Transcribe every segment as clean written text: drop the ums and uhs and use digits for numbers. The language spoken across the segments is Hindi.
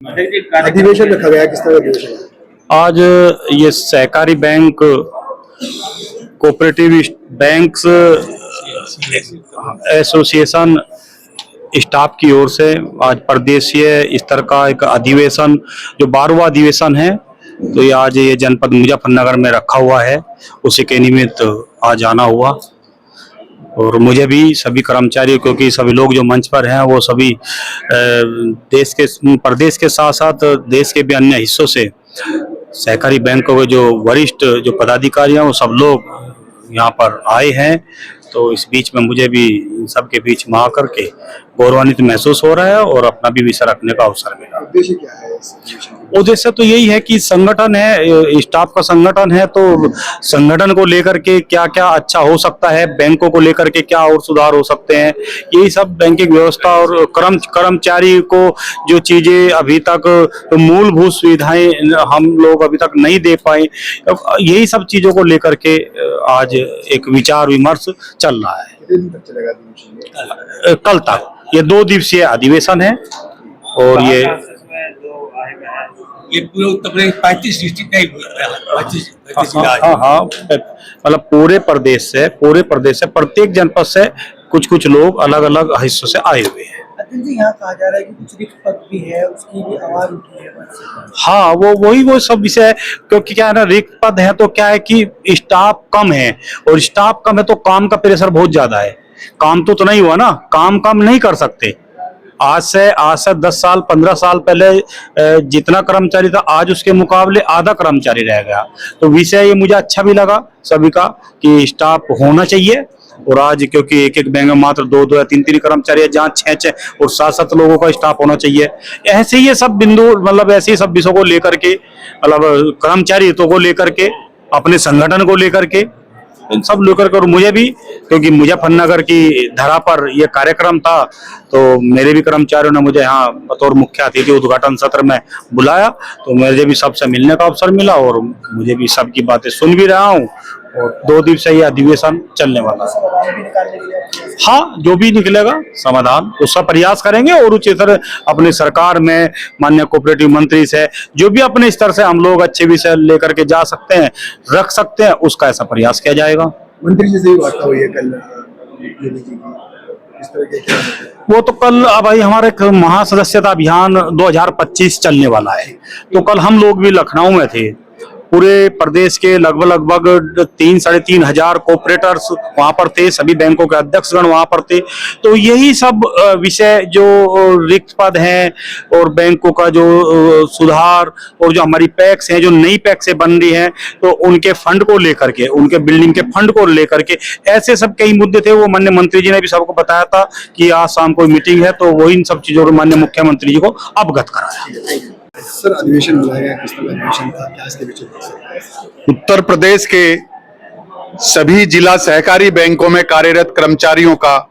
अधिवेशन रखा गया, किस तरह का अधिवेशन है? आज ये सहकारी bank, cooperative banks association staff की ओर से आज प्रदेशीय स्तर का एक अधिवेशन, जो 12वां अधिवेशन है, तो ये आज ये जनपद मुजफ्फरनगर में रखा हुआ है। उसी के निमित्त आज आना हुआ और मुझे भी सभी कर्मचारियों, क्योंकि सभी लोग जो मंच पर हैं वो सभी देश के, प्रदेश के साथ साथ देश के भी अन्य हिस्सों से सहकारी बैंकों के जो वरिष्ठ जो पदाधिकारी हैं वो सब लोग यहाँ पर आए हैं। तो इस बीच में मुझे भी इन सबके बीच में आकर के गौरवान्वित महसूस हो रहा है और अपना भी विषय रखने का अवसर मिला। उद्देश्य क्या है इस अधिवेशन का? उद्देश्य तो यही है कि संगठन है, स्टाफ का संगठन है, तो संगठन को लेकर के क्या क्या अच्छा हो सकता है, बैंकों को लेकर के क्या और सुधार हो सकते हैं, यही सब बैंकिंग व्यवस्था और कर्मचारी को जो चीजें अभी तक तो मूलभूत सुविधाएं हम लोग अभी तक नहीं दे पाए, यही सब चीजों को लेकर के आज एक विचार विमर्श चल रहा है। कितने दिन तक चलेगा अधिवेशन? कल तक ये 2 दिवसीय अधिवेशन है और ये पूरे उत्तर प्रदेश 35 डिस्ट्रिक्ट नहीं, 25 हाँ, मतलब पूरे प्रदेश से प्रत्येक जनपद से कुछ कुछ लोग अलग अलग हिस्सों से आए हुए हैं। अतुल जी, यहाँ कहा जा रहा है कि कुछ रिक्त पद भी है, उसकी भी आवाज उठी है। हाँ, वो सब विषय है, क्योंकि क्या है ना, रिक्त पद है तो क्या है कि स्टाफ कम है, और स्टाफ कम है तो काम का प्रेशर बहुत ज्यादा है। काम तो नहीं हुआ ना, काम कम नहीं कर सकते। आज से 10 साल 15 साल पहले जितना कर्मचारी था, आज उसके मुकाबले आधा कर्मचारी रह गया। तो विषय ये मुझे अच्छा भी लगा सभी का कि स्टाफ होना चाहिए। और आज क्योंकि एक बैंक में मात्र 2 या 3 कर्मचारी है, जहाँ 6 और 7 लोगों का स्टाफ होना चाहिए। ऐसे ये सब बिंदु, मतलब ऐसे ही सब विषयों को लेकर के, मतलब कर्मचारी हितों को लेकर के, अपने संगठन को लेकर के, इन सब लेकर के, और मुझे भी, क्योंकि मुजफ्फरनगर की धरा पर यह कार्यक्रम था, तो मेरे भी कर्मचारियों ने मुझे यहाँ बतौर मुख्य अतिथि उद्घाटन सत्र में बुलाया, तो मुझे भी सबसे मिलने का अवसर मिला और मुझे भी सबकी बातें सुन भी रहा हूँ। और 2 दिवसीय ये अधिवेशन चलने वाला है। हाँ, जो भी निकलेगा समाधान उसका प्रयास करेंगे और उच्च स्तर अपने सरकार में माननीय कोऑपरेटिव मंत्री से जो भी अपने स्तर से हम लोग अच्छे विषय लेकर के जा सकते हैं, रख सकते हैं, उसका ऐसा प्रयास किया जाएगा। मंत्री जी से भी वार्ता हुई है कल योगी जी की, किस तरह के क्या है? वो तो कल भाई हमारे महासदस्यता अभियान 2025 चलने वाला है, तो कल हम लोग भी लखनऊ में थे। पूरे प्रदेश के लगभग 3-3.5 हजार कोऑपरेटर्स वहां पर थे, सभी बैंकों के अध्यक्षगण वहां पर थे। तो यही सब विषय जो रिक्त पद हैं और बैंकों का जो सुधार, और जो हमारी पैक्स हैं, जो नई पैक्सें बन रही हैं, तो उनके फंड को लेकर के, उनके बिल्डिंग के फंड को लेकर के, ऐसे सब कई मुद्दे थे। वो माननीय मंत्री जी ने भी सबको बताया था कि आज शाम कोई मीटिंग है, तो वो इन सब चीजों को माननीय मुख्यमंत्री जी को अवगत कराया। सर, अधिवेशन बुलाया गया, किस तरह का अधिवेशन था, क्या इसके पीछे? उत्तर प्रदेश के सभी जिला सहकारी बैंकों में कार्यरत कर्मचारियों का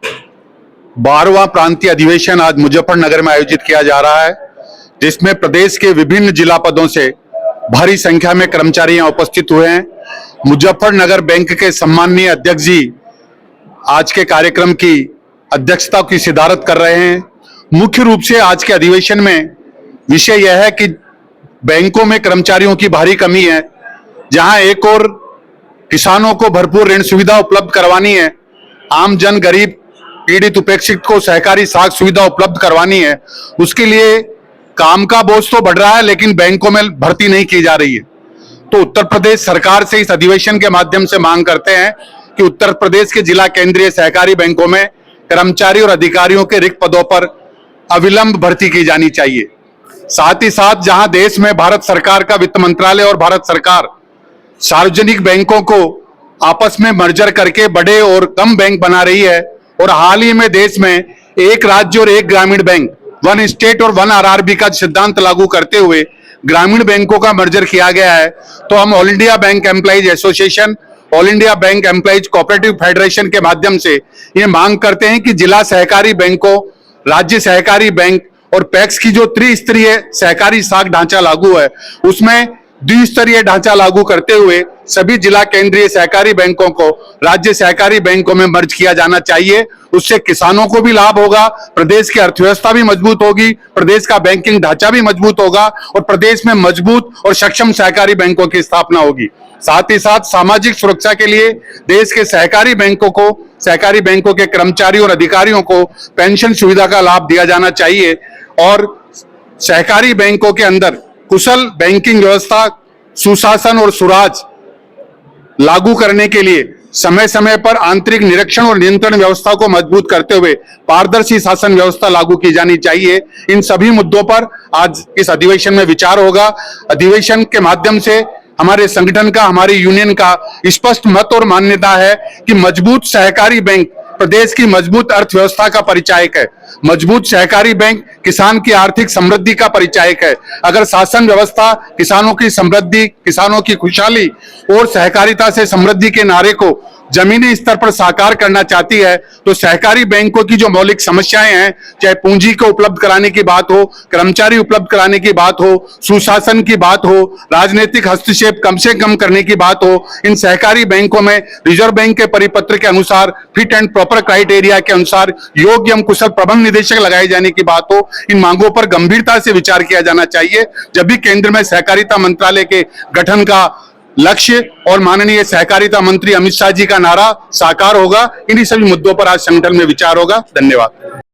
12वां प्रांतीय अधिवेशन आज मुजफ्फरनगर में आयोजित किया जा रहा है, जिसमें प्रदेश के विभिन्न जिला पदों से भारी संख्या में कर्मचारी यहाँ उपस्थित हुए हैं। मुजफ्फरनगर बैंक के सम्माननीय अध्यक्ष जी आज के कार्यक्रम की अध्यक्षता की सिदारत कर रहे हैं। मुख्य रूप से आज के अधिवेशन में विषय यह है कि बैंकों में कर्मचारियों की भारी कमी है। जहां एक और किसानों को भरपूर ऋण सुविधा उपलब्ध करवानी है, आम जन गरीब पीड़ित उपेक्षित को सहकारी साख सुविधा उपलब्ध करवानी है, उसके लिए काम का बोझ तो बढ़ रहा है, लेकिन बैंकों में भर्ती नहीं की जा रही है। तो उत्तर प्रदेश सरकार से इस अधिवेशन के माध्यम से मांग करते हैं कि उत्तर प्रदेश के जिला केंद्रीय सहकारी बैंकों में कर्मचारी और अधिकारियों के रिक्त पदों पर अविलंब भर्ती की जानी चाहिए। साथ ही साथ जहां देश में भारत सरकार का वित्त मंत्रालय और भारत सरकार सार्वजनिक बैंकों को आपस में मर्जर करके बड़े और कम बैंक बना रही है, और हाल ही में देश में एक राज्य और एक ग्रामीण बैंक, 1 स्टेट और 1 RRB का सिद्धांत लागू करते हुए ग्रामीण बैंकों का मर्जर किया गया है। तो हम all India bank employees association, all India bank employees cooperative federation के माध्यम से ये मांग करते हैं कि जिला सहकारी बैंकों, राज्य सहकारी बैंक और पैक्स की जो त्रिस्तरीय सहकारी साख ढांचा लागू है, उसमें द्विस्तरीय ढांचा लागू करते हुए सभी जिला केंद्रीय सहकारी बैंकों को राज्य सहकारी बैंकों में मर्ज किया जाना चाहिए उससे किसानों को भी लाभ होगा, प्रदेश की अर्थव्यवस्था भी मजबूत होगी, प्रदेश का बैंकिंग ढांचा भी मजबूत होगा और प्रदेश में मजबूत और सक्षम सहकारी बैंकों की स्थापना होगी। साथ ही साथ सामाजिक सुरक्षा के लिए देश के सहकारी बैंकों के कर्मचारियों और अधिकारियों को पेंशन सुविधा का लाभ दिया जाना चाहिए और सहकारी बैंकों के अंदर कुशल बैंकिंग व्यवस्था, सुशासन और सुराज लागू करने के लिए समय समय पर आंतरिक निरीक्षण और नियंत्रण व्यवस्था को मजबूत करते हुए पारदर्शी शासन व्यवस्था लागू की जानी चाहिए। इन सभी मुद्दों पर आज इस अधिवेशन में विचार होगा। अधिवेशन के माध्यम से हमारे संगठन का, हमारी यूनियन का स्पष्ट मत और मान्यता है कि मजबूत सहकारी बैंक प्रदेश की मजबूत अर्थव्यवस्था का परिचायक है। मजबूत सहकारी बैंक किसान की आर्थिक समृद्धि का परिचायक है। अगर शासन व्यवस्था किसानों की समृद्धि, किसानों की खुशहाली और सहकारिता से समृद्धि के नारे को जमीनी स्तर पर साकार करना चाहती है तो सहकारी बैंकों की जो मौलिक समस्याएं हैं, चाहे पूंजी को उपलब्ध कराने की बात हो, कर्मचारी उपलब्ध कराने की बात हो, सुशासन की बात हो, राजनीतिक हस्तक्षेप कम से कम करने की बात हो, इन सहकारी बैंकों में रिजर्व बैंक के परिपत्र के अनुसार फिट एंड प्रॉपर क्राइटेरिया के अनुसार योग्य एवं कुशल प्रबंध निदेशक लगाए जाने की बात हो, इन मांगों पर गंभीरता से विचार किया जाना चाहिए। जब भी केंद्र में सहकारिता मंत्रालय के गठन का लक्ष्य और माननीय सहकारिता मंत्री अमित शाह जी का नारा साकार होगा, इन्हीं सभी मुद्दों पर आज संगठन में विचार होगा। धन्यवाद।